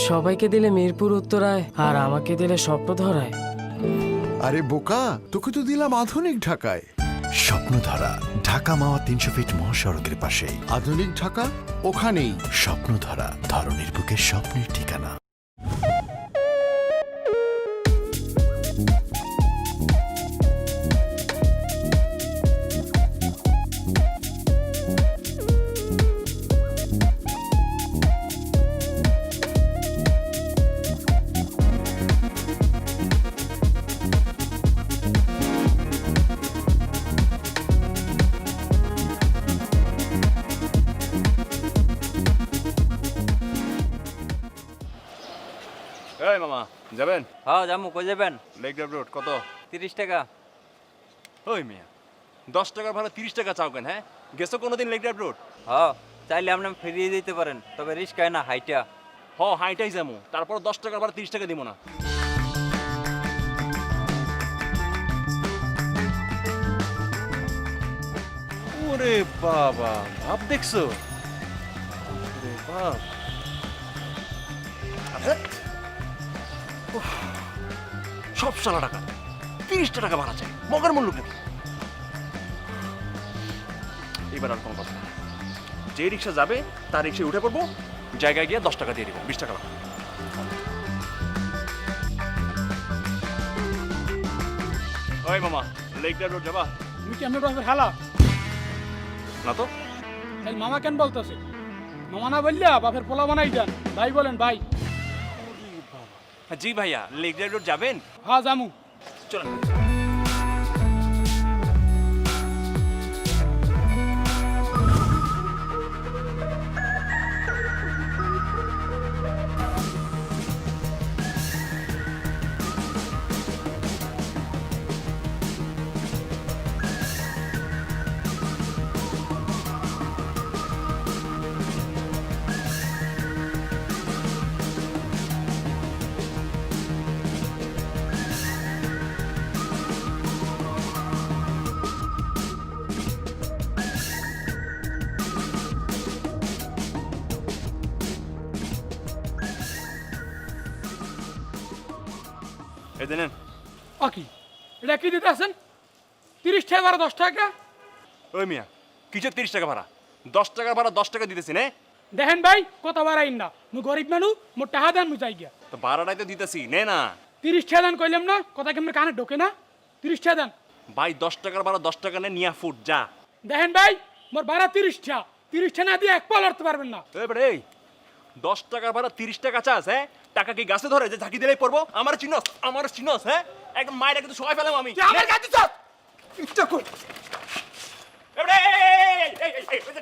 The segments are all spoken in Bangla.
সবাইকে দিলে মিরপুর উত্তরায় আর আমাকে দিলে স্বপ্নধরায়। আরে বোকা, তোকে তো দিলাম আধুনিক ঢাকায়। স্বপ্নধারা, ঢাকা মাওয়া 300 ফিট মহাসড়কের পাশেই। আধুনিক ঢাকা ওখানেই। স্বপ্নধারা, ধরনীর বুকে স্বপ্নের ঠিকানা। এই মামা যাবেন? হ্যাঁ যাবো। কই যাবেন? Lake drive road. কত? 30 টাকা। ওই মিয়া 10 টাকার ভাড়া 30 টাকা চাও কেন? হ্যাঁ, গেছো কোনোদিন লেক ড্রাইভ রোড? হ্যাঁ চাইলে আপনি ফিরিয়ে দিতে পারেন, তবে রিস্কায় না, হাইটা। হাইটাই যাবো, তারপর 10 টাকার ভাড়া 30 টাকা দিব না। ওরে বাবা, ভাব দেখছো? ওরে বাপ, সব সালা টাকা 30 টাকা ভাড়া চাই, মগের মূল্য নাকি? এবার আর কোনো কথা না। যে রিক্সা যাবে তার রিক্সায় উঠে পড়বো, জায়গায় গিয়ে 10 টাকা দিয়ে দিব, 20 টাকা লাগবে। ওই মামা, লেক ড্রাইভ রোড যাবা? তুমি কি এমনি বাপের হালা? না তো। তাহলে মামা কেন বলতেছে? মামা না বললা বাপের পোলা বানাই দেন। ভাই বলেন ভাই। জি ভাইয়া, লেক ড্রাইভ রোড যাবেন? হ্যাঁ জামু। চলেন। এই দেন। কি এটা কি দিতে আছেন? 30 টাকা ভাড়া 10 টাকা? ওই মিয়া, কিছু 30 টাকা ভাড়া, 10 টাকার ভাড়া 10 টাকা দিতেছি না? দেখেন ভাই কথা বাড়াইন না, মু গরিব মানুষ, মোর টাকা দেন মু যাই গিয়া। তো ভাড়াটাই তো দিতেছি, নে না। 30 টাকা দেন কইলাম না, কথা কেমন কানে ঢোকে না? 30 টাকা দেন ভাই, 10 টাকার ভাড়া 10 টাকা নে, নিয়া ফুট যা। দেখেন ভাই, মোর ভাড়া 30 টাকা। 30 টাকা না দিয়ে এক পাল উঠতে পারবেন না। এবারে এই 10 টাকার ভাড়া 30 টাকা চাস? হ্যাঁ, টাকা কি গাছে ধরে যে ঝাঁকি দিলেই পড়বো? আমার চিনস? হ্যাঁ, একদম মায়ের কিন্তু সবাই ফেলাম আমি। আমার কাছে চল ইচ্ছা কর। এবারে এই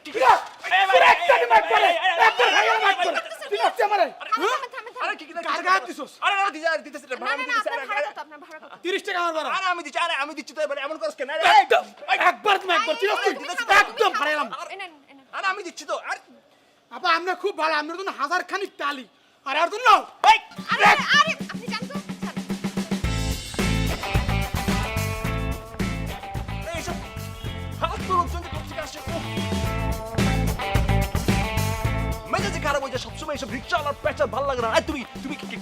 ঠিক আছে। তোর একটা মার করে, একটা ভাইয়া মার করে। তুই আসছে আমারে। আরে কি কার গায়ে দিছস? আরে না দিতেছি না, ভাড়া আমি দিতেছি। আপনার ভাড়া কত? 30 টাকা আমার ভাড়া। আরে আমি দিচ্ছি তো, এবারে এমন করছ কেন? একদম একবার তুমি একবার তুই একদম হারাইলাম। এনেন এনেন। আরে আমি দিচ্ছি তো। আরে আপা আপনি খুব ভালো, আপনার জন্য 1000 খানিক তালি। আর আর জন্য এই আরে আরে আপনি জান তো? এইসব ফালতু লোকজন যে কোথা থেকে আসে? মেজাজে খারাপ হয়ে যায় সবসময়, এইসব রিক্সাওয়ালার পেঁচার ভালো লাগে না। আর তুমি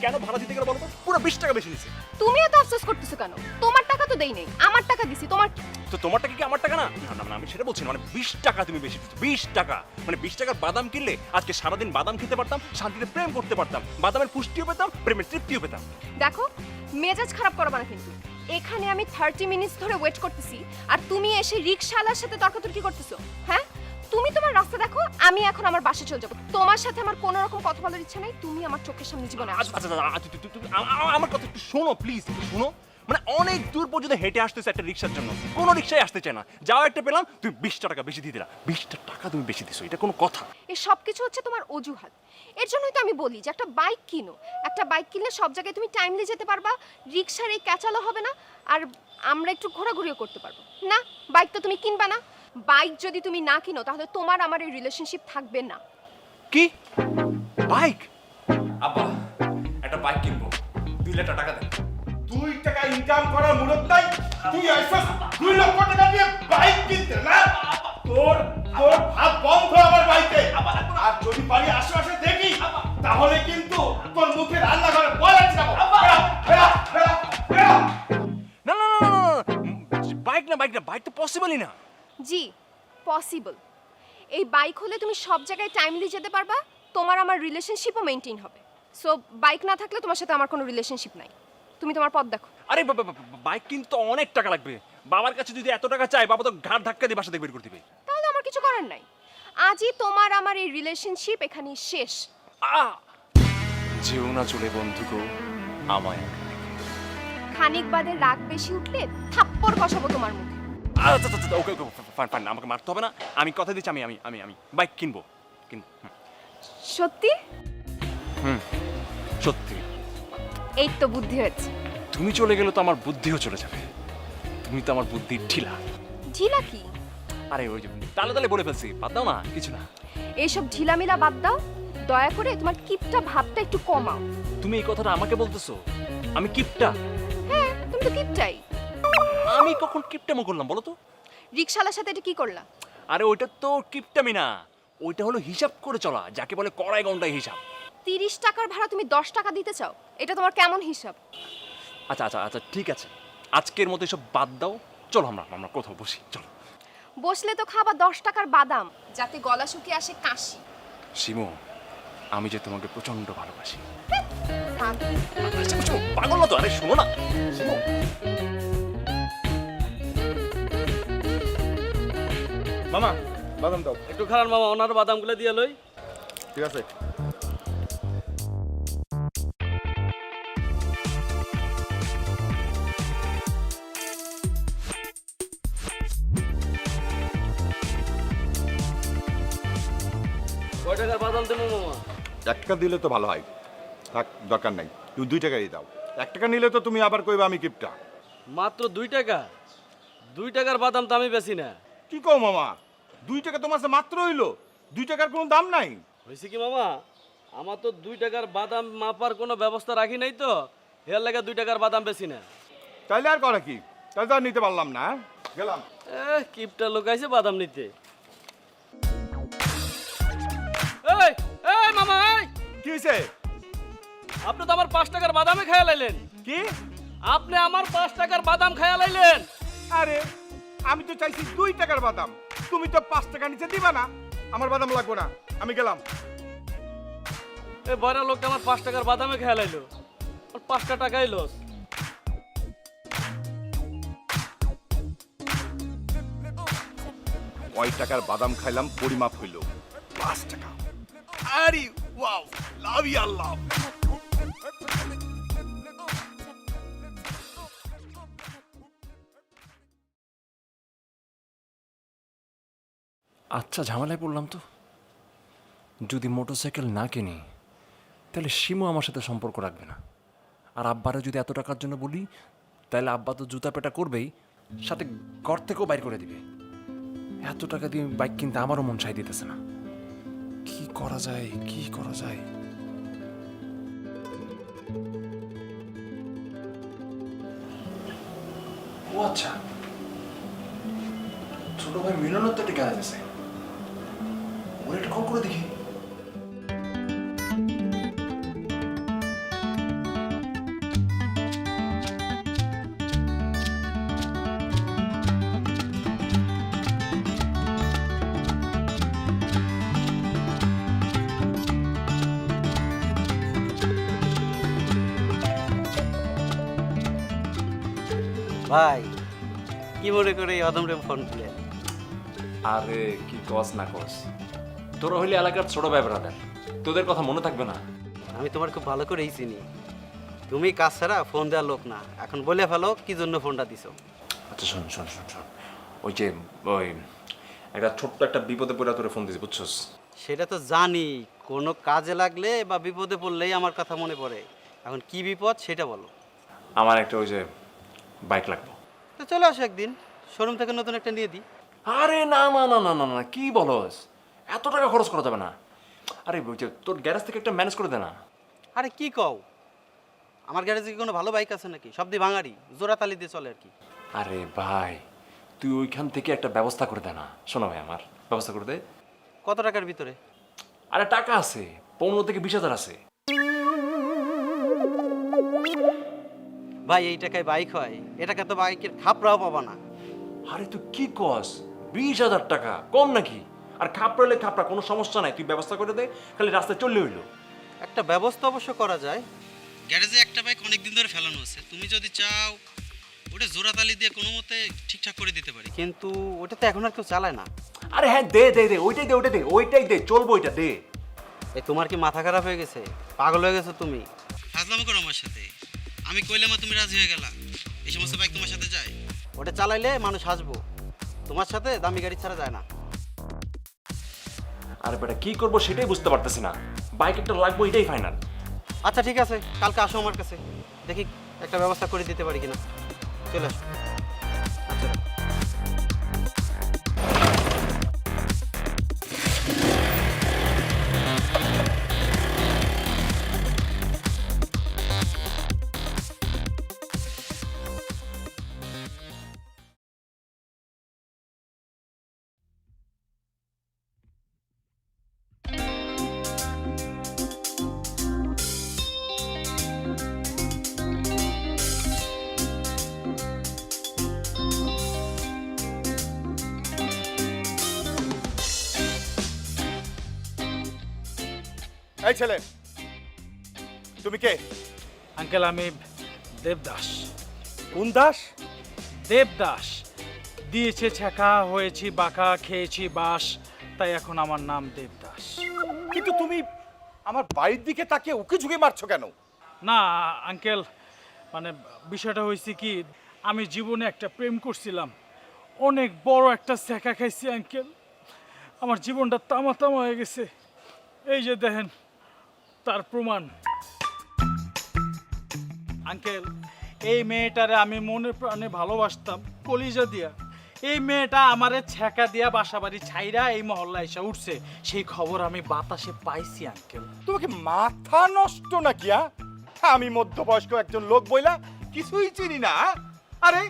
কেন ভাড়া দিতে গেলে বলো তো? পুরো 20 টাকা বেশি নিছে। তুমি এত আফসোস করতেছো কেন? তোমার টাকা তো দেই নাই, আমার টাকা দিছি। তোমার তো তোমার টাকা কি আমার টাকা না? না না, আমি সেটা বলছি না। মানে 20 টাকা তুমি বেশি দিচ্ছ, 20 টাকা। মানে 20 টাকার বাদাম কিনলে আজকে সারাদিন বাদাম খেতে পারতাম, শান্তিতে প্রেম করতে পারতাম, বাদামের পুষ্টিও পেতাম, প্রেমের তৃপ্তিও পেতাম। দেখো, মেজাজ খারাপ করবা না কিন্তু। এখানে আমি 30 মিনিটস ধরে ওয়েট করতেছি, আর তুমি এসে রিকশাওয়ালার সাথে তর্কাতর্কি করতেছো। হ্যাঁ, তুমি তোমার রাস্তা দেখো, আমি এখন আমার বাসে চলে যাবো। তোমার সাথে আমার কোনো রকম কথা বলার ইচ্ছা নাই। তুমি আমার চোখের সামনে জীবনে আসবে। তুমি আমার কথা একটু শোনো প্লিজ, একটু শোনো। মানে অনেক দূর পর্যন্ত হেঁটে আসতেছে একটা রিক্সার জন্য, কোনো রিক্সায় আসতে চায় না। যাও একটা পেলাম, তুমি 20 টাকা বেশি দিয়ে দিলা। 20 টাকা তুমি বেশি দিছো, এটা কোনো কথা? এই সব কিছু হচ্ছে তোমার অজুহাত। এর জন্যই তো আমি বলি যে একটা বাইক কিনো। একটা বাইক কিনলে সব জায়গায় তুমি টাইমলি যেতে পারবা, রিক্সার এই ক্যাচালো হবে না, আর আমরা একটু ঘোরাঘুরিও করতে পারবো। না, বাইক তো তুমি কিনবা না। বাইক যদি তুমি না কিনো তাহলে তোমার আমার এই রিলেশনশিপ থাকবে না। কি বাইক? আব্বা, একটা বাইক কিনবো, 2 লাখ টাকা দেন। 2 টাকা ইনকাম করার মুরত নাই? তুই আইছস 2 লক্ষ টাকা দিয়ে বাইক কিনতে না? তোর তোর ভাত বন্ধ আমার বাড়িতে। আর যদি বাড়ি আশেপাশে দেখি তাহলে কিন্তু তোর বাইক হলে তুমি সব জায়গায় টাইমলি যেতে পারবা, তোমার আমার রিলেশনশিপও মেনটেন হবে। সো বাইক না থাকলে তোমার সাথে আমার কোনো রিলেশনশিপ নাই, তুমি তোমার পথ দেখো। আরে বাইক কিন্তু অনেক টাকা লাগবে, বাবার কাছে যদি এত টাকা চাই বাবা তো ঘাট ধাক্কা দিয়ে বাসা থেকে বের করে দিবে। তাহলে আমার কিছু করার নাই, আজই তোমার আমার এই রিলেশনশিপ এখানেই শেষ। যেও না চলে বন্ধু গো আমায়। খানিক বাদে রাগ বেশি উঠলে থাপ্পড় কষাবো তোমার মুখে। আচ্ছা আচ্ছা আচ্ছা, ওকে ওকে ফাইন ফাইন, আমাকে মারতে হবে না, আমি কথা দিচ্ছি আমি আমি আমি আমি বাইক কিনবো। সত্যি? সত্যি। এই তো বুদ্ধি হয়েছে। তুমি চলে গেলে তো আমার বুদ্ধিও চলে যাবে, তুমি তো আমার বুদ্ধির ঢিলা। ঢিলা কি? আরে ওই যে তালে তালে বলে ফেলছি, বাদ দাও না, কিছু না। এইসব ঢিলামিলা বাদ দাও, দয়া করে তোমার কিপটা ভাবটা একটু কমাও। তুমি এই কথাটা আমাকে বলতেছো? আমি কিপটা? হ্যাঁ, তুমি তো কিপটাই। আমি কখন কিপটামো করলাম বলো তো? রিকশালার সাথে এটা কি করলা? আরে ওইটা তো কিপটামি না, ওইটা হলো হিসাব করে চলা, যাকে বলে কড়াই গন্ডাই হিসাব। 30 টাকার ভাড়া তুমি 10 টাকা দিতে চাও, এটা তোমার কেমন হিসাব? আচ্ছা আচ্ছা আচ্ছা ঠিক আছে, আজকের মতো এসব বাদ দাও, চলো আমরা আমরা কোথাও বসি, চলো। বসলে তো খাবা 10 টাকার বাদাম, যাতে গলা শুকিয়ে আসে কাশি। শিমু, আমি যে তোমাকে প্রচন্ড ভালোবাসি। থাক। আচ্ছা, আচ্ছা, পাগল না তো? আরে শোনো না শিমু। মামা বাদাম দাও। একটু খারাপ মামা, ওনার বাদামগুলো দিয়ে লই। ঠিক আছে। কয় টাকার বাদাম দেবো মামা? 1 টাকা দিলে তো ভালো হয়, থাক দরকার নাই, তুমি 2 টাকাই দাও। 1 টাকা নিলে তো তুমি আবার কইবা আমি কিপটা। মাত্র 2 টাকা? 2 টাকার বাদাম তো আমি বেশি না। কি কও মামা, 2 টাকা তোমার কাছে মাত্র হইলো? 2 টাকার কোনো দাম নাই? হয়েছে কি মামা, আমার তো 2 টাকার বাদাম মাপার কোনো ব্যবস্থা রাখি নাই তো, এর লাগে 2 টাকার বাদাম বেশি না। তাইলে আর করে কি, তাহলে তো আর নিতে পারলাম না, গেলাম। কিপটা লোক আইছে বাদাম নিতে। এই এই মামা, এই কি হয়েছে? আপনি তো আমার 5 টাকার বাদামে খাইয়া লাইলেন। কি? আপনি আমার 5 টাকার বাদাম খাইয়া লাইলেন। আরে আমি তো চাইছি 2 টাকার বাদাম, তুমি তো 5 টাকা নিচে দিবা না। আমার বাদাম লাগবে না, আমি গেলাম। এই বড় লোকটা আমার 5 টাকার বাদামে খাইয়া লাইলো, আর 5টা টাকাই লস। কয় টাকার বাদাম খাইলাম পরিমাপ হইল 5 টাকা। আরে ওয়াও, লাভ ইয়া লাভ। আচ্ছা ঝামেলায় পড়লাম তো। যদি মোটরসাইকেল না কিনি তাহলে শিমু আমার সাথে সম্পর্ক রাখবে না, আর আব্বারে যদি এত টাকার জন্য বলি তাহলে আব্বা তো জুতা পেটা করবেই, সাথে ঘর থেকেও বাইর করে দিবে। এত টাকা দিয়ে বাইক কিনতে আমারও মন চাই দিতেছে না। কি করা যায়, কি করা যায়? ও আচ্ছা, ছোট ভাই মিলনের তো একটা গ্যারেজ আছে, ওর একটা কল করে দেখি। ভাই কি মনে করে এই অদমরে ফোন দিলে? আরে কি কস না কস, তোরা হইলে এলাকার ছোট ভাই ব্রাদার, তোদের কথা মনে থাকবে না? আমি তোমার খুব ভালো করেই চিনি, তুমি কাজ ছাড়া ফোন দেওয়ার লোক না। এখন বলে ফেলো কি জন্য ফোনটা দিছো। আচ্ছা শোন শোন শোন শোন, ওই যে ওই একটা ছোট্ট একটা বিপদে পড়ে তোরে ফোন দিয়েছি, বুঝছস? সেটা তো জানি, কোনো কাজে লাগলে বা বিপদে পড়লেই আমার কথা মনে পড়ে। এখন কি বিপদ সেটা বলো। আমার একটা ওই যে বাইক লাগবে। তো চলে আসো একদিন, শোরুম থেকে নতুন একটা নিয়ে দিই। আরে না না না না না না, কি বলস, এত টাকা খরচ করা যাবে না। আরে ওই যে তোর গ্যারেজ থেকে একটা ম্যানেজ করে দে না। আরে কি কও, আমার গ্যারেজে কি কোনো ভালো বাইক আছে নাকি? সব দিয়ে ভাঙারি, জোড়া তালি দিয়ে চলে আর কি। আরে ভাই তুই ওইখান থেকে একটা ব্যবস্থা করে দে না। শোনো ভাই, আমার ব্যবস্থা করে দে। কত টাকার ভিতরে? আরে টাকা আছে, 15 থেকে 20,000 আছে। ভাই এই টাকায় বাইক হয়? এ টাকা তো বাইকের খাপড়াও পাবা না। আরে তুই কি কস, 20,000 টাকা কম নাকি? আর খাপড়ালে খাপড়া, কোনো সমস্যা নাই, তুই ব্যবস্থা করে দে, খালি রাস্তায় চললে হইলো। একটা ব্যবস্থা অবশ্য করা যায়। গ্যারেজে একটা বাইক অনেক দিন ধরে ফেলানো আছে, তুমি যদি চাও ওটা জোড়াতালি দিয়ে কোনো মতে ঠিকঠাক করে দিতে পারি, কিন্তু ওটা তো এখন আর কেউ চালায় না। আরে হ্যাঁ, দে দে দে, ওইটাই দে, ওইটাই দে, ওইটাই দে, চলবো, ওইটা দে। এই তোমার কি মাথা খারাপ হয়ে গেছে? পাগল হয়ে গেছো তুমি? ফাজলামো করো আমার সাথে। আমি কইলাম তুমি রাজি হয়ে গেলা, এই সমস্ত বাইক তোমার সাথে যায়? ওটা চালাইলে মানুষ হাসবো, তোমার সাথে দামি গাড়ি ছাড়া যায় না। আরে বেটা, কি করবো সেটাই বুঝতে পারতেছি না, বাইক একটা লাগবো, এটাই ফাইনাল। আচ্ছা ঠিক আছে, কালকে আসো আমার কাছে, দেখি একটা ব্যবস্থা করে দিতে পারি কিনা। চলে আসো। আচ্ছা এই ছেলে, তুমি কে? আঙ্কেল আমি দেবদাস। কোন দাস? দেবদাস দিয়েছে ছেঁকা, হয়েছি বাঁকা, খেয়েছি বাস, তাই এখন আমার নাম দেবদাস। কিন্তু তুমি আমার বাড়ির দিকে তাকিয়ে উকি ঝুঁকি মারছো কেন? না আঙ্কেল, মানে বিষয়টা হয়েছে কি, আমি জীবনে একটা প্রেম করছিলাম, অনেক বড় একটা ছেঁকা খাইছি আঙ্কেল, আমার জীবনটা তামা তামা হয়ে গেছে। এই যে দেখেন তার প্রমাণ। আঙ্কেল, এই মেয়েটারে আমি মনে প্রাণে ভালোবাসতাম কলিজা দিয়া। এই মেয়েটা আমারে ছেঁকা দিয়া বাসাবাড়ি ছাইরা এই মহল্লা এসে উঠছে, সেই খবর আমি বাতাসে পাইছি আঙ্কেল। তোমাকে মাথা নষ্ট নাকি? আমি মধ্যবয়স্ক একজন লোক বইলা কিছুই চিনি না? আরে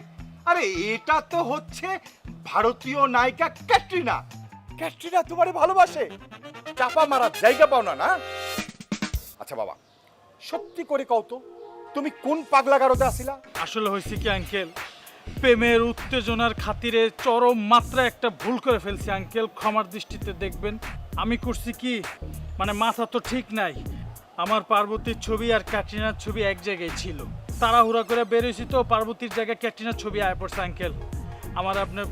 আরে, এটা তো হচ্ছে ভারতীয় নায়িকা ক্যাটরিনা। ক্যাটরিনা তোমারে ভালোবাসে, চাপা মারার জায়গা পাও না? না আচ্ছা বাবা, সত্যি করে কও তো, তুমি কোন পাগলা গারদে আসিলা? আসলে হয়েছে কি আঙ্কেল, প্রেমের উত্তেজনার খাতিরে চরম মাত্রা একটা ভুল করে ফেলছি আঙ্কেল, ক্ষমার দৃষ্টিতে দেখবেন। আমি করছি কি, মানে মাথা তো ঠিক নাই, আমার পার্বতীর ছবি আর ক্যাটরিনার ছবি এক জায়গায় ছিল, তাড়াহুড়া করে বেরোইছি তো পার্বতীর জায়গায় ক্যাটরিনার ছবি আয় পড়ছে আঙ্কেল, আমার আপনার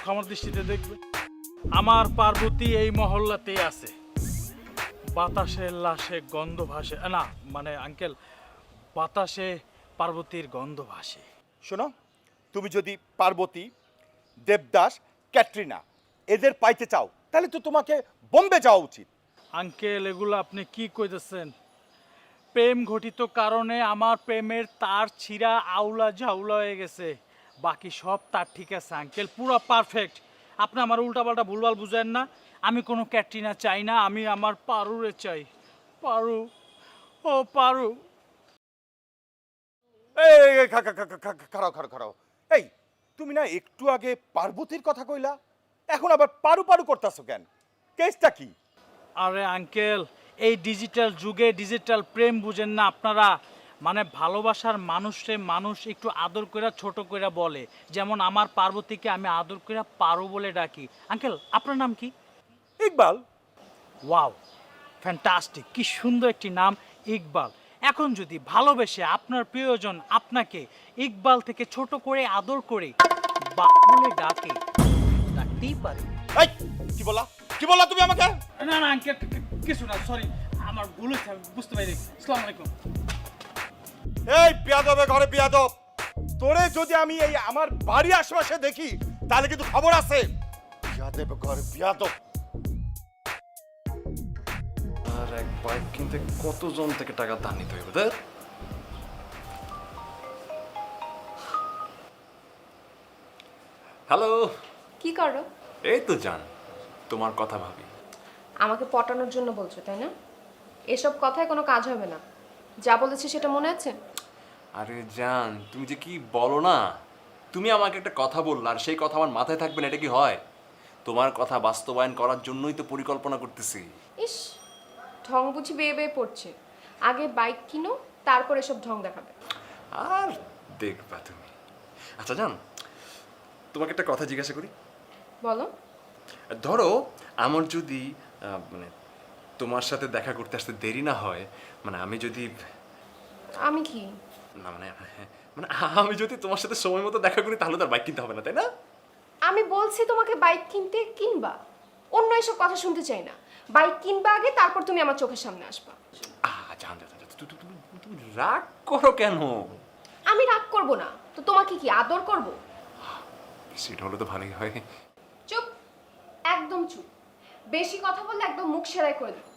ক্ষমার দৃষ্টিতে দেখবেন। আমার পার্বতী এই মহল্লাতেই আছে, বাতাসের লাশে গন্ধ ভাসে না, মানে আঙ্কেল বাতাসে পার্বতীর গন্ধ ভাসে। শোনো, তুমি যদি পার্বতী, দেবদাস, ক্যাটরিনা এদের পাইতে চাও, তাহলে তো তোমাকে বোম্বে যাওয়া উচিত। আঙ্কেল এগুলো আপনি কি কইতেছেন? প্রেম ঘটিত কারণে আমার প্রেমের তার ছিঁড়া আউলা ঝাউলা হয়ে গেছে, বাকি সব তার ঠিক আছে আঙ্কেল, পুরো পারফেক্ট। আপনি আমার উল্টাপাল্টা ভুলভাল বুঝেন না, আমি কোনো ক্যাটরিনা চাই না, আমি আমার পারুরে চাই। পারু, ও পারু। এই খাড়াও খাড়াও খাড়াও, এই তুমি না একটু আগে পার্বতীর কথা কইলা, এখন আবার পারু পারু করতেছো কেন? কেসটা কি? আরে আঙ্কেল, এই ডিজিটাল যুগে ডিজিটাল প্রেম বুঝেন না আপনারা, মানে ভালোবাসার মানুষে মানুষ একটু আদর করে ছোট করে বলে, যেমন আমার পার্বতীকে আমি আদর করে পারু বলে ডাকি। আঙ্কেল আপনার নাম কি? ইকবাল। ওয়াও, ফ্যান্টাস্টিক, কি সুন্দর একটি নাম, ইকবাল। এখন যদি ভালোবেসে আপনার প্রিয়জন আপনাকে ইকবাল থেকে ছোট করে আদর করে বলে ডাকে, ডাকতেই পারে। এই কি বলা, কি বলা তুমি আমাকে? না না আঙ্কেল, কিছু না, সরি, আমার ভুল হয়েছে, আমি বুঝতে পারি। আসসালামু আলাইকুম। এই বিয়াদবে ঘরে বিয়াদব, তোরে যদি আমি এই আমার বাড়ি আশেপাশে দেখি তাহলে কিন্তু খবর আছে। বিয়াদবে ঘরে বিয়াদব। আর এক বাইক কিনতে কতজন থেকে টাকা ধার নিতে হইবে রে? হ্যালো, কি করো? এই তো জান, তোমার কথা ভাবি। আমাকে পটানোর জন্য বলছো তাই না? এসব কথায় কোনো কাজ হবে না, যা বলেছি সেটা মনে আছে? আরে জান, তুমি যে কি বলো না, তুমি আমাকে একটা কথা বললা আর সেই কথা আমার মাথায় থাকবে না, এটা কি হয়? তোমার কথা বাস্তবায়ন করার জন্যই তো পরিকল্পনা করতেছি। ইস, ঢং বুঝি বেয়ে বেয়ে পড়ছে। আগে বাইক কিনো, তারপর এসব ঢং দেখাবে। আর দেখবা তুমি। আচ্ছা জান, তোমাকে একটা কথা জিজ্ঞাসা করি। বলো। ধরো আমার যদি মানে তোমার সাথে দেখা করতে আসতে দেরি না হয়, মানে আমি যদি আমি কি না মানে মানে আমি যদি তোমার সাথে সময় মতো দেখা করি তাহলে তার বাইক কিনতে হবে না, তাই না? আমি বলছি তোমাকে বাইক কিনতে, কিনবা। অন্য এসব কথা শুনতে চাই না। বাইক কিনবা আগে, তারপর তুমি আমার চোখের সামনে আসবা। জান তুমি রাগ করো কেন? আমি রাগ করব না তো তোমাকে কি আদর করব? সেটা হলে তো ভালোই হয়। চুপ, একদম চুপ। বেশি কথা বললে একদম মুখ সেলাই করে দেবো।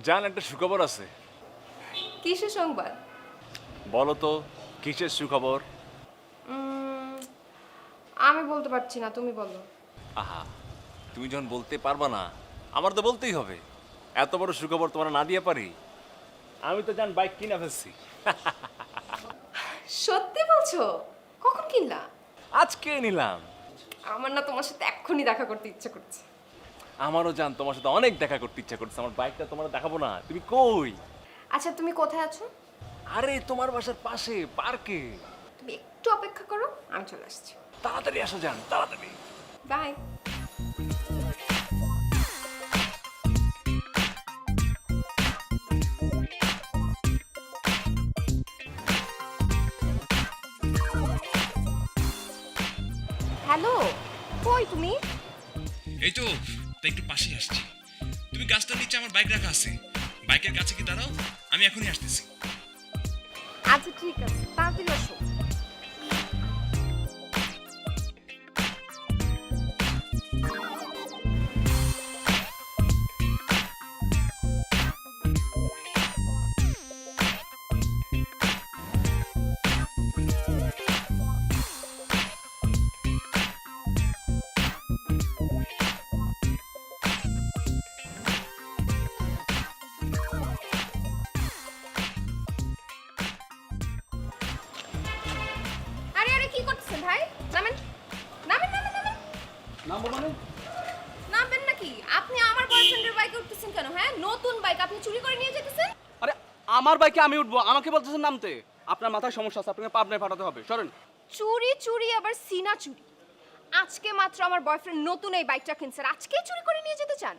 জান, একটা সুখবর আছে। কিসের সংবাদ? বলো তো কিসের সুখবর? আমি বলতে পারছি না, তুমি বলো। আহা, তুমি যখন বলতে পারবা না, আমার তো বলতেই হবে। এত বড় সুখবর তোমার না দিয়ে পারি? আমি তো জান বাইক কিনে ফেলছি। সত্যি বলছো? কখন কিনলা? আজকে নিলাম। আমার না তোমার সাথে এক্ষুনি দেখা করতে ইচ্ছে করছে। আমারও জান তোমার সাথে অনেক দেখা করতে ইচ্ছা করছে। আমার বাইকটা তোমার দেখাবো না? তুমি কই? আচ্ছা, তুমি কোথায় আছো? আরে তোমার বাসার পাশে পার্কে। তুমি একটু অপেক্ষা করো, আমি চলে আসছি। তাড়াতাড়ি আসো জান, তাড়াতাড়ি। বাই। হ্যালো, কই তুমি? এই তো তাই একটু পাশে আসছি। তুমি গাছটার নিচে আমার বাইক রাখা আছে, বাইকের কাছে কি দাঁড়াও, আমি এখনই আসতেছি। আচ্ছা ঠিক আছে, তাড়াতাড়ি আসো। আরে আরে, কি করতেছেন ভাই? নামেন নামেন নামেন নামেন। নামবো মানে? নামবেন নাকি? আপনি আমার বয়ফ্রেন্ডের বাইকে উঠতেছেন কেন? হ্যাঁ, নতুন বাইক আপনি চুরি করে নিয়ে যেতেছেন। আরে আমার বাইকে আমি উঠবো, আমাকে বলতেছেন নামতে? আপনার মাথায় সমস্যা আছে, আপনাকে পাবনায় পাঠাতে হবে। সরেন। চুরি চুরি আবার সিনা চুরি। আজকে মাত্র আমার বয়ফ্রেন্ড নতুন এই বাইকটা কিনছে, আজকেই চুরি করে নিয়ে যেতে চান?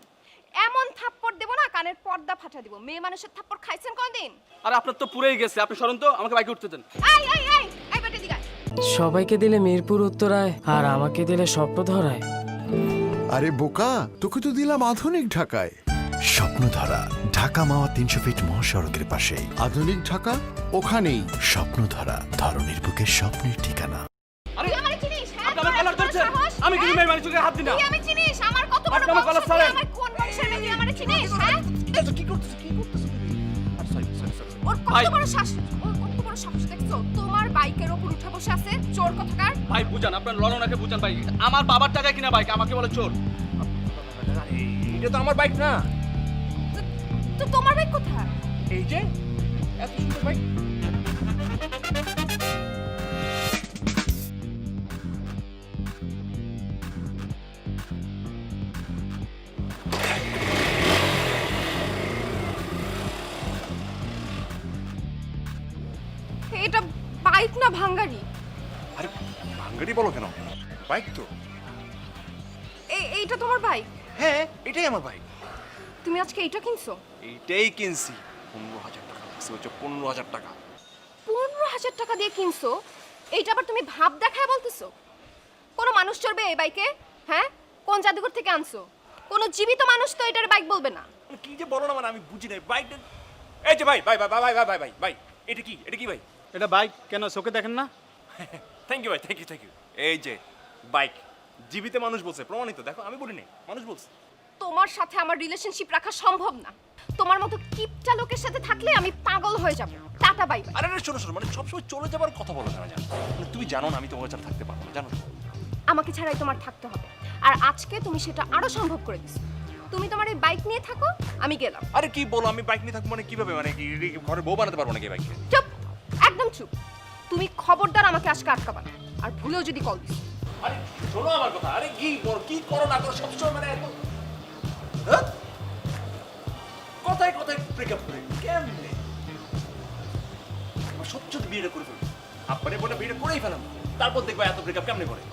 এমন থাপ্পড় দেব না, কানের পর্দা ফাটা দিব। মেয়ে মানুষের থাপ্পড় খাইছেন কোনদিন? আরে আপনার তো পুরেই গেছে, আপনি সরেন তো, আমাকে বাইকে উঠতে দেন। এই এই এই এই বেটা দিগা। সবাইকে দিলে মিরপুর উত্তরায় আর আমাকে দিলে স্বপ্ন ধরায়। আরে বোকা, তোকে তো দিলাম আধুনিক ঢাকায়। স্বপ্নধারা ঢাকা মাওয়া 300 ফিট মহাসড়কের পাশেই। আধুনিক ঢাকা ওখানেই। স্বপ্নধারা ধরনের বুকের স্বপ্নের ঠিকানা। আরে তুই আমারে চিনিস? হ্যাঁ, আপনি আমার কলার ধরছেন? আমি কিন্তু মেয়ে মানুষকে হাত দিই না। তুই আমি চিনিস? আমার কত বড় আপনি আমার বংশ, কলার তুই ছাড়েন। আমার কোন বংশের মেয়ে? তুই আমারে চিনিস? হ্যাঁ, কি করতেছ কি করতেছ তুমি? সরি। ওর ভাই। কত বড় সাহস, ওর কত বড় সাহস দেখছো? তোমার বাইকের উপর উঠে বসে আছে চোর কোথাকার। ভাই বুঝান, আপনার ললনাকে বুঝান ভাই। আমার বাবার টাকায় কিনা বাইক, আমাকে বলে চোর। এটা তো আমার বাইক না। তো তোমার বাইক কোথায়? এই যে এত সুন্দর বাইক। না ভাঙ্গারি? আরে ভাঙ্গারি বলো কেন, বাইক তো। এইটা তোমার বাইক? হ্যাঁ, এটাই আমার বাইক। তুমি আজকে এইটা কিনছো? এইটাই কিনছি। 15,000 টাকা লাগছে, হচ্ছে 15,000 টাকা। 15,000 টাকা দিয়ে কিনছো? এইটা আবার তুমি ভাব দেখায় বলতেছো? কোনো মানুষ চড়বে এই বাইকে? হ্যাঁ, কোন জাদুঘর থেকে আনছো? কোনো জীবিত মানুষ তো এটার বাইক বলবে না। কি যে বলো না, মানে আমি বুঝি নাই বাইকটা। এই যে ভাই ভাই ভাই ভাই ভাই ভাই ভাই ভাই, এটা কি, এটা কি ভাই? এটা বাইক কেন চোখে দেখেন না? থ্যাংক ইউ ভাই, থ্যাংক ইউ, থ্যাংক ইউ। এই যে বাইক, জীবিত মানুষ বলছে, প্রমাণিত। দেখো আমি বলি নাই, মানুষ বলছে। তোমার সাথে আমার রিলেশনশিপ রাখা সম্ভব না। তোমার মতো কিপটা লোকের সাথে থাকলে আমি পাগল হয়ে যাব। Tata bye bye. আরে আরে শোনো শোনো, মানে সবসময় চলে যাবার কথা বলো না, জানো? মানে তুমি জানো না আমি তোমার ছাড়া থাকতে পারবো না, জানো? আমাকে ছাড়াই তোমার থাকতে হবে, আর আজকে তুমি সেটা আরো সম্ভব করে দিছো। তুমি তোমার এই বাইক নিয়ে থাকো, আমি গেলাম। আরে কি বলো, আমি বাইক নিয়ে থাকবো মানে কিভাবে? মানে কি ঘরে বউ বানাতে পারবো নাকি বাইকে? চুপ, একদম চুপ। তুমি খবরদার আমাকে আজকে আটকাবা না, আর ভুলেও যদি কল দিস। আরে শোনো আমার কথা। আরে কি বল, কি করো না করো সবসময় মানে এত হ্যাঁ? কথায় কথায় ব্রেকআপ করে কেমনে? আমার সত্যি সত্যি বিয়েটা করে ফেলবো, আপনারে বলে বিয়েটা করেই ফেলাম, তারপর দেখবা এত ব্রেকআপ কেমনে করে।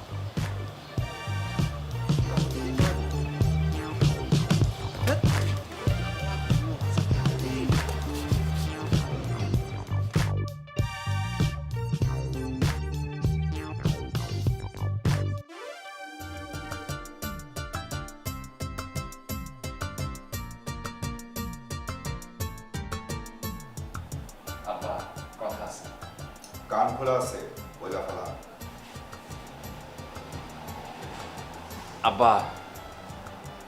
আব্বা কথা আছে। কান খোলা আছে, বইলা ফেলা। আব্বা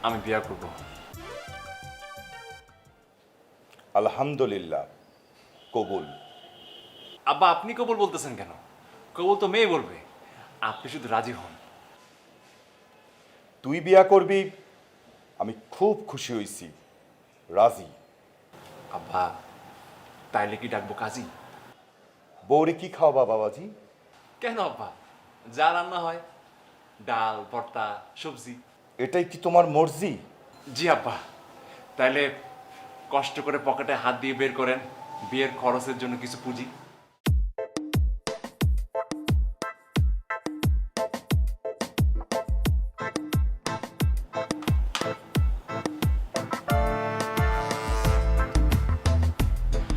আমি বিয়ে করব। আলহামদুলিল্লাহ, কবুল। আব্বা আপনি কবুল বলতেছেন কেন? কবুল তো মেয়ে বলবে, আপনি শুধু রাজি হন। তুই বিয়া করবি, আমি খুব খুশি হইছি, রাজি। আব্বা তাইলে কি ডাকবো কাজী? বউরে কি খাওয়াবা বাবাজি? কেন আব্বা, যা রান্না হয়, ডাল ভর্তা সবজি। এটাই কি তোমার মর্জি? জি আব্বা। তাইলে কষ্ট করে পকেটে হাত দিয়ে বের করেন বিয়ের খরচের জন্য কিছু পুঁজি।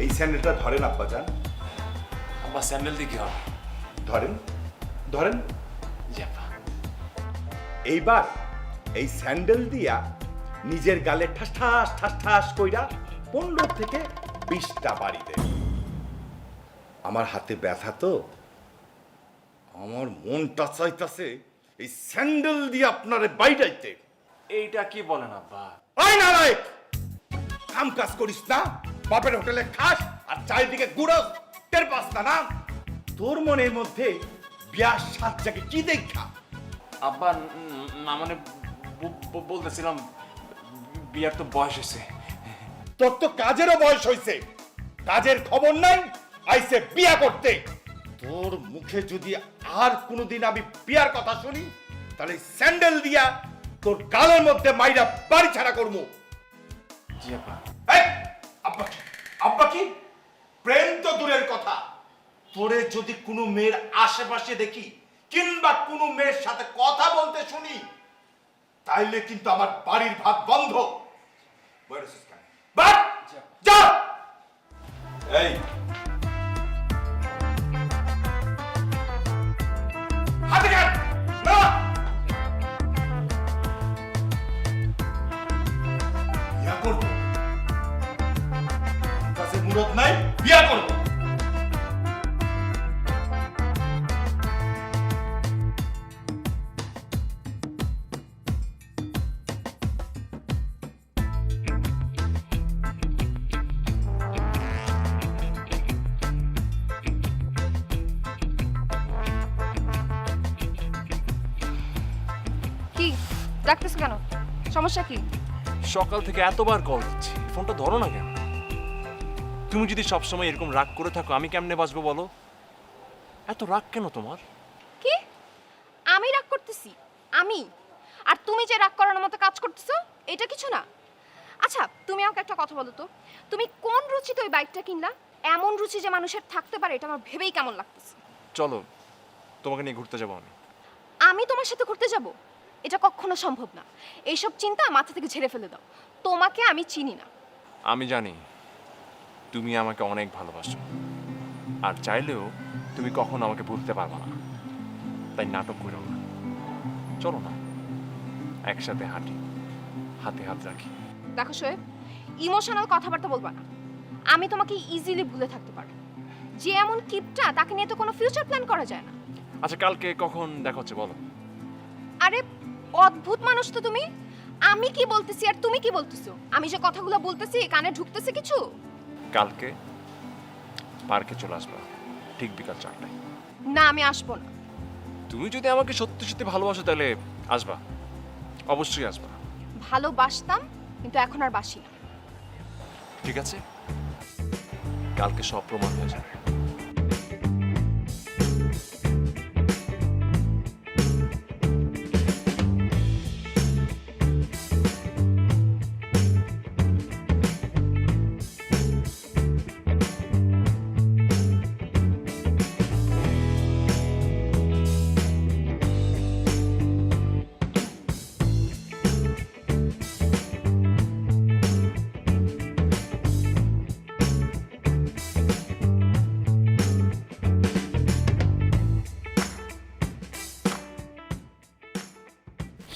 এই স্যান্ডেলটা ধরেন আব্বাজান, আব্বা স্যান্ডেল দিয়ে কি হবে? ধরেন ধরেন। জি আব্বা। এইবার এই স্যান্ডেল দিয়া নিজের গালে ঠাস ঠাস ঠাস ঠাস কইরা 15 থেকে 20টা বাড়ি দেন। আমার হাতে ব্যথা তো, আমার মনটা চাইতাছে এই স্যান্ডেল দিয়ে আপনারে বাইরাইতে। এইটা কি বলেন আব্বা? ওই না ভাই, কাম কাজ করিস না, বাপের হোটেলে খাস আর চারিদিকে ঘুরস, টের পাস না না? তোর মনের মধ্যে বিয়ার সাত জাগে কি দেখা? আব্বা না মানে বলতেছিলাম বিয়ার তো বয়স হয়েছে। তোর তো কাজেরও বয়স হয়েছে, কাজের খবর নাই, আইসে বিয়া করতে। তোর মুখে যদি আর কোনোদিন আমি বিয়ার কথা শুনি, তাহলে স্যান্ডেল দিয়া তোর গালের মধ্যে মাইরা বাড়ি ছাড়া করবো। জি আব্বা। এই, আব্বা আব্বা কি? প্রেম তো দূরের কথা, তোরে যদি কোনো মেয়ের আশেপাশে দেখি কিংবা কোনো মেয়ের সাথে কথা বলতে শুনি, তাইলে কিন্তু আমার বাড়ির ভাত বন্ধ। বাট, যা। এই হাতে কাট না, বিয়া করবো, কাছে মুরত নাই, বিয়া করবো। কি ডাকতেছ কেন? সমস্যা কি? সকাল থেকে এতবার কল দিচ্ছি, ফোনটা ধরো না কেন? তুমি যদি সবসময় এরকম রাগ করে থাকো আমি কেমনে বাঁচবো বলো? এত রাগ কেন তোমার? কি আমি রাগ করতেছি? আমি? আর তুমি যে রাগ করানোর মতো কাজ করতেছো এটা কিছু না। আচ্ছা তুমি আমাকে একটা কথা বলো তো, তুমি কোন রুচিতে ওই বাইকটা কিনলা? এমন রুচি যে মানুষের থাকতে পারে, এটা আমার ভেবেই কেমন লাগতেছে। চলো তোমাকে নিয়ে ঘুরতে যাবো আমি। আমি তোমার সাথে ঘুরতে যাব? এটা কখনো সম্ভব না। এইসব চিন্তা মাথা থেকে ঝেড়ে ফেলে দাও। তোমাকে আমি চিনি না। আমি জানি তুমি আমাকে অনেক ভালোবাসো, আর চাইলেও তুমি কখনো আমাকে ভুলতে পারবে না। তাই নাটক করো না, চলো না একসাথে হাঁটি, হাতে হাত রাখি। দেখো শোয়েব, ইমোশনাল কথাবার্তা বলবা না। আমি তোমাকে ইজিলি ভুলে থাকতে পারি। যে এমন কিপটা, তাকে নিয়ে তো কোনো ফিউচার প্ল্যান করা যায় না। আচ্ছা কালকে কখন দেখা হচ্ছে বলো? আরে অদ্ভুত মানুষ তো তুমি। আমি কি বলতেছি আর তুমি কি বলতেছো? আমি যে কথাগুলো বলতেছি কানে ঢুকতেছে কিছু? কালকে পার্কে চলে আসবা ঠিক বিকাল 4টায়। না, আমি আসবো না। তুমি যদি আমাকে সত্যি সত্যি ভালোবাসো তাহলে আসবা, অবশ্যই আসবা। ভালোবাসতাম, কিন্তু এখন আর বাসি না। ঠিক আছে, কালকে সব প্রমাণ হয়ে যাবে।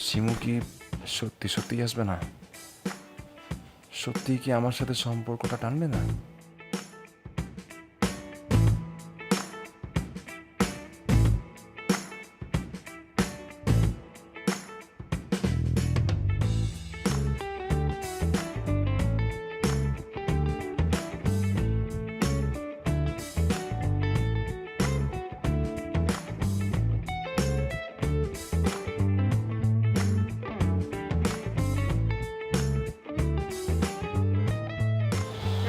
শিমু কি সত্যি সত্যি আসবে না? সত্যি কি আমার সাথে সম্পর্কটা টানবে না?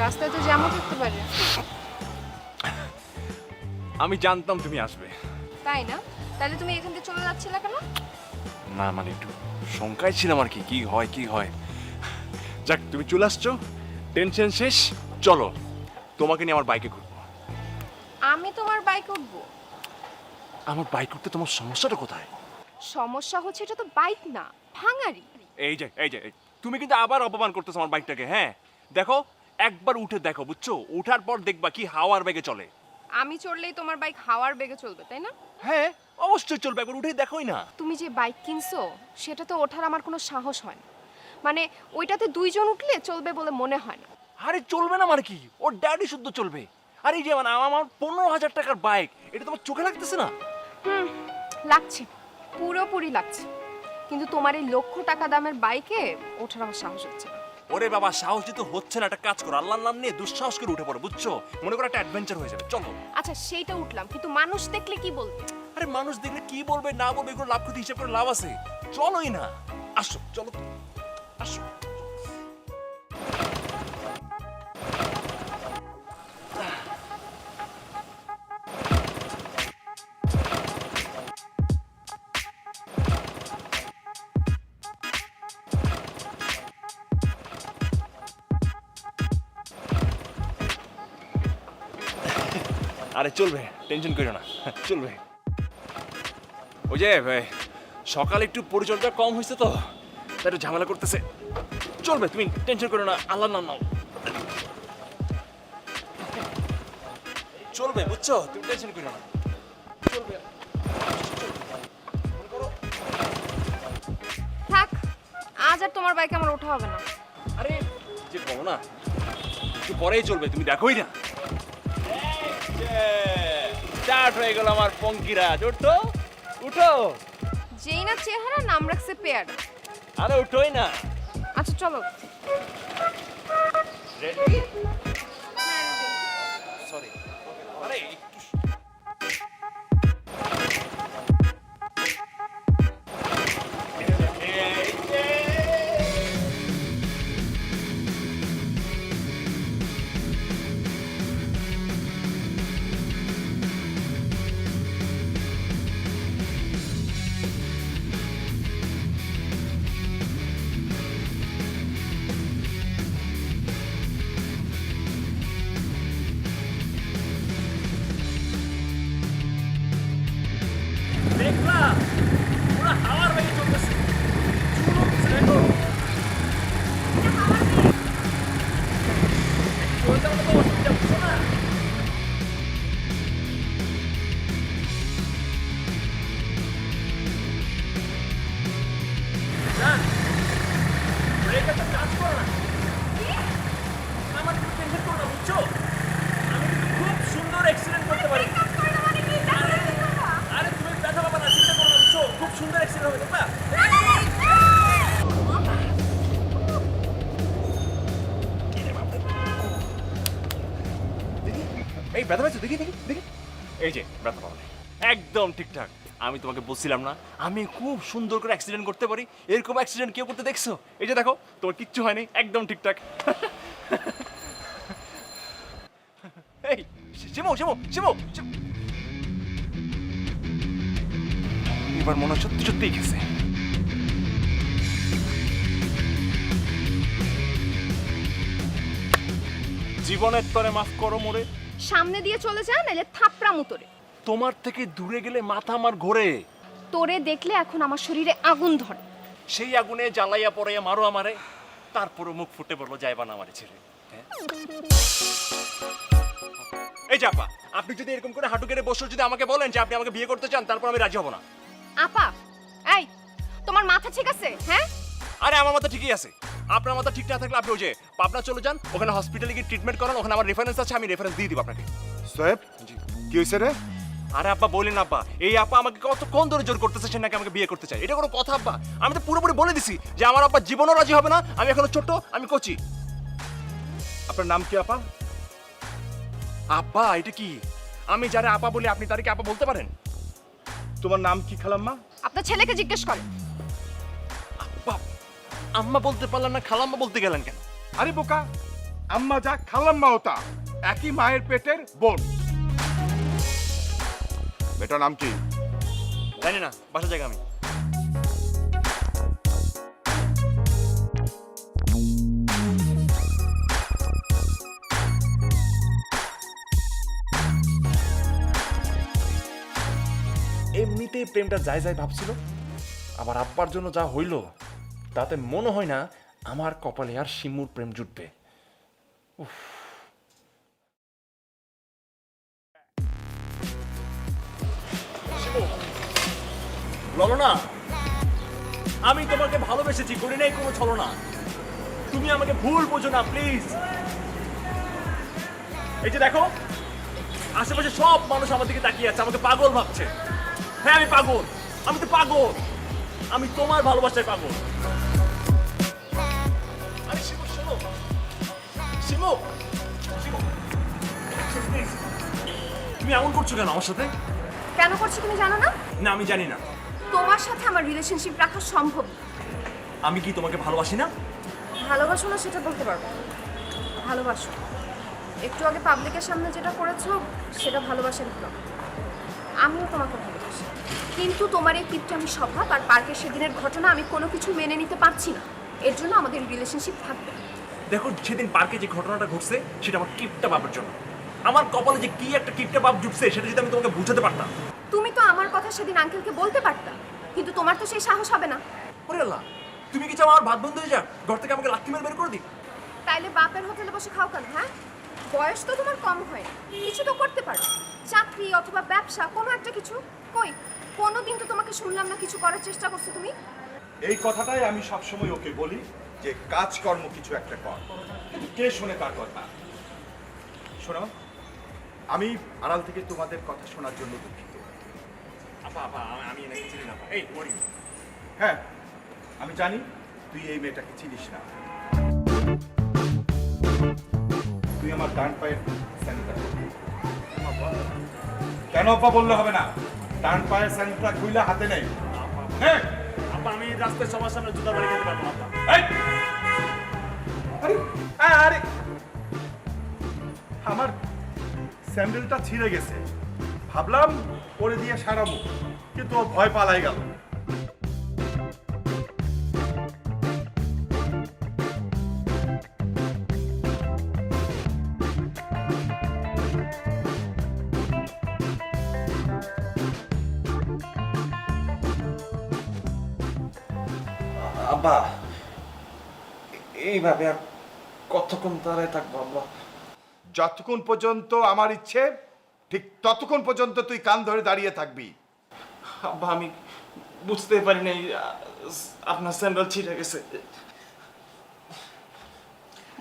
রাস্তায় তো জ্যামও থাকতে পারে। আমি জানতাম তুমি আসবে। তাই না? তাহলে তুমি এখান থেকে চলে যাচ্ছিলে কেন? না মানে একটু শঙ্কায় ছিলাম আর কি, কি হয় কি হয়। যাক তুমি চলে আসছো, টেনশন শেষ। চলো তোমাকে নিয়ে আমার বাইকে ঘুরবো। আমি তোমার বাইক উঠবো? আমার বাইক উঠতে তোমার সমস্যাটা কোথায়? সমস্যা হচ্ছে এটা তো বাইক না, ভাঙারি। এই যে তুমি কিন্তু আবার অপমান করতেছো আমার বাইকটাকে। হ্যাঁ দেখো, একবার উঠে দেখো, বুঝছো? উঠার পর দেখবা কি হাওয়ার বেগে চলে। আমি চড়লেই তোমার বাইক হাওয়ার বেগে চলবে, তাই না? হ্যাঁ অবশ্যই চলবে, একবার উঠেই দেখোই না। তুমি যে বাইক কিনছো সেটা তো ওঠার আমার কোনো সাহস হয় না। মানে ওইটাতে দুইজন উঠলে চলবে বলে মনে হয় না। আরে চলবে না মানে কি, ওর ড্যাডি শুদ্ধ চলবে। আরে এই যে মানে আমার 15,000 টাকার বাইক, এটা তোমার চোখে লাগতেছে না? লাগছে, পুরোপুরি লাগছে। কিন্তু তোমার এই লক্ষ টাকা দামের বাইকে ওঠার আমার সাহস হচ্ছে না। ওরে বাবা, সাহস তো হচ্ছে না, একটা কাজ করো, আল্লাহর নাম নিয়ে দুঃসাহস করে উঠে পড়ো, বুঝছো? মনে করো একটা অ্যাডভেঞ্চার হয়ে যাবে, চলো। আচ্ছা সেইটা উঠলাম, কিন্তু মানুষ দেখলে কি বলবে? আরে মানুষ দেখলে কি বলবে না বলবে এগুলো লাভ ক্ষতি হিসাব করে লাভ আছে? চলোই না, আসো চলো আসো। আরে চলবে, টেনশন করো না, চলবে। ওই যে সকালে একটু পরিচর্যা কম হয়েছে তো, তাই একটু ঝামেলা করতেছে। চলবে, তুমি টেনশন করো না, আল্লাহর নাম নাও। চলবে, বুঝছো? তুমি টেনশন করো না, চলবে। থাক, আজ আর তোমার বাইকে আমার ওঠা হবে না। আরে যে বলো না, একটু পরেই চলবে, তুমি দেখোই না। স্টার্ট হয়ে গেল আমার পঙ্কিরাজ, উঠো উঠো। যেই না চেহারা, নাম রাখছে পেয়ার। আরে উঠোই না। আচ্ছা চলো। রেডি? সরি, আরে ব্যথা পাইছো? দেখি দেখি দেখি। এই যে ব্যথা পাও না। একদম ঠিকঠাক। আমি তোমাকে বলছিলাম না আমি খুব সুন্দর করে অ্যাক্সিডেন্ট করতে পারি। এরকম অ্যাক্সিডেন্ট কেউ করতে দেখছো? এই যে দেখো তোমার কিচ্ছু হয়নি, একদম ঠিকঠাক। এই শিমু শিমু শিমু শিমু। এবার মনে হয় সত্যি সত্যিই গেছে। জীবনের তরে মাফ করো মোরে। সামনে দিয়ে চলে যা, নাইলে থাপড়া মুতরে। তোমার থেকে দূরে গেলে মাথা আমার ঘোরে। তোরে দেখলে এখন আমার শরীরে আগুন ধরে। সেই আগুনে জ্বালাইয়া পড়াইয়া মারো আমারে, তারপরে মুখ ফুটে বললো যাইবা না আমারে ছেড়ে। হ্যাঁ? এই যে আপা, আপনি যদি এরকম করে হাঁটু গেড়ে বসে যদি আমাকে বলেন যে আপনি আমাকে বিয়ে করতে চান, তারপর আমি রাজি হব না। আপা, এই তোমার মাথা ঠিক আছে? হ্যাঁ, আরে আমার মাথা ঠিকই আছে। আপনার মাথা ঠিক না থাকলে আপনি ওই যে পাবনা চলে যান, ওখানে হসপিটালে গিয়ে ট্রিটমেন্ট করান, ওখানে আমার রেফারেন্স আছে, আমি রেফারেন্স দিয়ে দিব আপনাকে। সোহেব, কি হয়েছে রে? আরে আব্বা বলেন আব্বা, এই আপা আমাকে কতক্ষণ ধরে জোর করতেছে সে নাকি আমাকে বিয়ে করতে চাই। এটা কোনো কথা আব্বা? আমি তো পুরোপুরি বলে দিছি যে আমার আব্বা জীবনও রাজি হবে না, আমি এখনো ছোট, আমি কচি। আপনার নাম কি আপা? আব্বা এটা কি? আমি যারা আপা বলি আপনি তারে কি আপা বলতে পারেন? তোমার নাম কি খালাম্মা? আপনার ছেলেকে জিজ্ঞেস করেন। আব্বা আম্মা বলতে পারলেন না, খালাম্মা বলতে গেলেন কেন? আরে বোকা, আম্মা যা খালাম্মাও তা, একই মায়ের পেটের বোন। বেটার নাম কি? জানি না, বাসা জায়গা আমি। এমনিতেই প্রেমটা যায় যায় ভাবছিল, আবার আব্বার জন্য যা হইল তাতে মনে হয় না আমার কপালে আর শিমুর প্রেম জুটবে। উফ। ললনা, আমি তোমাকে ভালোবেসেছি, করি নাই কোনো ছলনা। তুমি আমাকে ভুল বোঝো না প্লিজ। এই যে দেখো আশেপাশে সব মানুষ আমার দিকে তাকিয়ে আছে, আমাকে পাগল ভাবছে। হ্যাঁ আমি পাগল, আমি তো পাগল, আমি তোমার ভালোবাসায় পাগল। আরে শিমু শোনো, শিমু শিমু please, তুমি এমন করছো কেন আমার সাথে? কেন করছি তুমি জানো না? না আমি জানি না। তোমার সাথে আমার রিলেশনশিপ রাখা সম্ভব না। আমি কি তোমাকে ভালোবাসি না? ভালোবাসো না সেটা বলতে পারবো না। ভালোবাসো। একটু আগে পাবলিকের সামনে যেটা করেছো সেটা ভালোবাসার প্রমাণ। আমিও তোমাকে ভালোবাসি, কিন্তু তোমার এই কিপটামি স্বভাব আর পার্কের সেদিনের ঘটনা আমি কোনো কিছু মেনে নিতে পারছি না। এর জন্য আমাদের রিলেশনশিপ থাকবে না। দেখো সেদিন পার্কে যে ঘটনাটা ঘটছে সেটা আমার কিপটা বাবার জন্য। আমার কপালে যে কি একটা কিপটা বাপ জুটছে সেটা যদি আমি তোমাকে বুঝাতে পারতাম। তুমি তো আমার কথা সেদিন আঙ্কেলকে বলতে পারতা, কিন্তু তোমার তো সেই সাহস হবে না। ওরে আল্লাহ, তুমি কি চাও আমার ভাত বন্ধ হয়ে যাক, ঘর থেকে আমাকে লাথি মেরে বের করে দিই? তাইলে বাপের হোটেলে বসে খাও কেন? হ্যাঁ, বয়স তো তোমার কম হয়, কিছু তো করতে পারো, চাকরি অথবা ব্যবসা কোনো একটা কিছু। কই কোনোদিন তো তোমাকে শুনলাম না কিছু করার চেষ্টা করছো তুমি। এই কথাটাই আমি সবসময় ওকে বলি যে কাজকর্ম কিছু একটা কর, কিন্তু কে শোনে তার কথা? শোনো, আমি আড়াল থেকে তোমাদের কথা শোনার জন্য দুঃখিত। আপা আপা আমি এনাকে চিনি না। এই মরি। হ্যাঁ, আমি জানি তুই এই মেয়েটাকে চিনিস না। তুই আমার ডান পায়ের স্যানিটার। কেন আব্বা বললে হবে না? ডান পায়ের স্যানিটার খুইলা হাতে নেই। হ্যাঁ, আপা আমি রাস্তায় সবার সামনে জুতা বাড়ি খেতে পারবো না আপা। এই! আরে আরে আমার স্যান্ডেলটা ছিঁড়ে গেছে, ভাবলাম পরে দিয়ে সারাবো, কিন্তু ও ভয় পালাই গেল। আব্বা এইভাবে আর কতক্ষণ দাঁড়ায় থাকবো আব্বা? যতক্ষণ পর্যন্ত আমার ইচ্ছে ঠিক ততক্ষণ পর্যন্ত তুই কান ধরে দাঁড়িয়ে থাকবি। আব্বা আমি বুঝতে পারি নাই আপনার স্যান্ডেল ছিঁড়ে গেছে।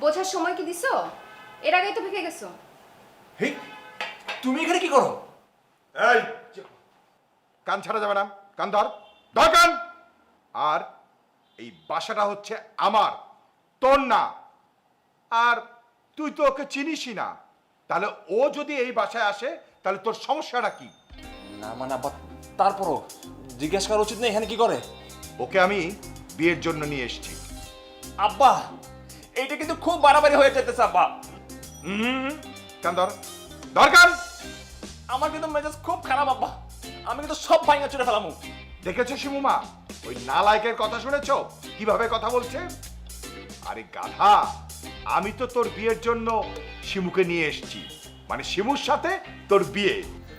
বোঝার সময় কি দিছো? এর আগেই তো ভেঙে গেছো। হেই, তুমি এখানে কি করো? এই, কান ছাড়া যাবে না, কান ধর, ধর কান। আর এই বাসাটা হচ্ছে আমার, তোর না। আর তুই তো ওকে চিনিসই না, তাহলে ও যদি এই বাসায় আসে তাহলে তোর সমস্যাটা কি? না মানে আব্বা, তারপরও জিজ্ঞেস করা উচিত নেই এখানে কি করে? ওকে আমি বিয়ের জন্য নিয়ে এসেছি। আব্বা এইটা কিন্তু খুব বাড়াবাড়ি হয়ে যেতেছে আব্বা। কান ধর, দরকার। আমার কিন্তু মেজাজ খুব খারাপ আব্বা, আমি কিন্তু সব ভাঙা চুরে ফেলামু। দেখেছো শিমুমা, ওই নালায়কের কথা শুনেছো কিভাবে কথা বলছে? আরে গাধা, আমি তো তোর বিয়ের জন্য শিমুকে নিয়ে এসেছি, মানে শিমুর সাথে তোর বিয়ে।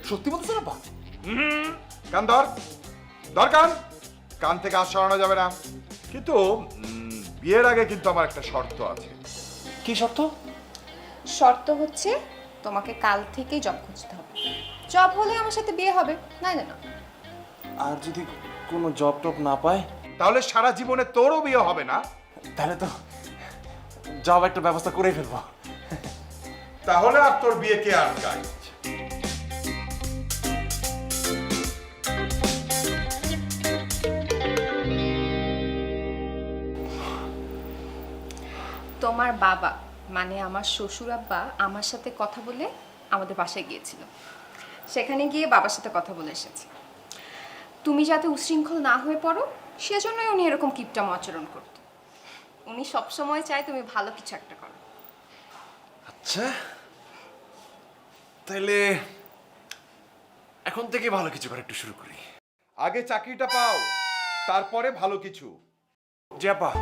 সত্যি বলতেছেন আব্বা? কান ধর, দরকার। কান থেকে হাত সরানো যাবে না, কিন্তু বিয়ের আগে কিন্তু আমার একটা শর্ত আছে। কি শর্ত? শর্ত হচ্ছে তোমাকে কাল থেকেই জব খুঁজতে হবে। জব হলে আমার সাথে বিয়ে হবে, না না না। আর যদি কোনো জব টব না পায়? তাহলে সারা জীবনে তোরও বিয়ে হবে না। তাহলে তো জব একটা ব্যবস্থা করেই ফেলবো। তাহলে আর তোর বিয়ে কে আটকায়? তোমার বাবা মানে আমার শ্বশুর আব্বা আমার সাথে কথা বলে আমাদের বাসায় গিয়েছিল। সেখানে গিয়ে বাবার সাথে কথা বলে এসেছে। তুমি যাতে উশৃঙ্খল না হয়ে পড়ো সেজন্যই উনি এরকম কিপটাম আচরণ করত। উনি সবসময় চায় তুমি ভালো কিছু একটা করো। আচ্ছা, তাহলে এখন থেকে ভালো কিছু করে একটু শুরু করি। আগে চাকরিটা পাও, তারপরে ভালো কিছু। জি আপা।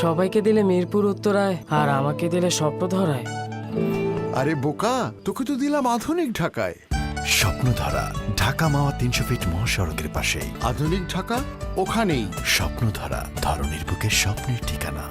সবাইকে দিলে মিরপুর উত্তরায় আর আমাকে দিলে স্বপ্নধরায়। আরে বোকা, তোকে তো দিলাম আধুনিক ঢাকায়। স্বপ্নধারা ঢাকা মাওয়া 300 ফিট মহাসড়কের পাশেই। আধুনিক ঢাকা ওখানেই। স্বপ্নধারা ধরনের বুকে স্বপ্নের ঠিকানা।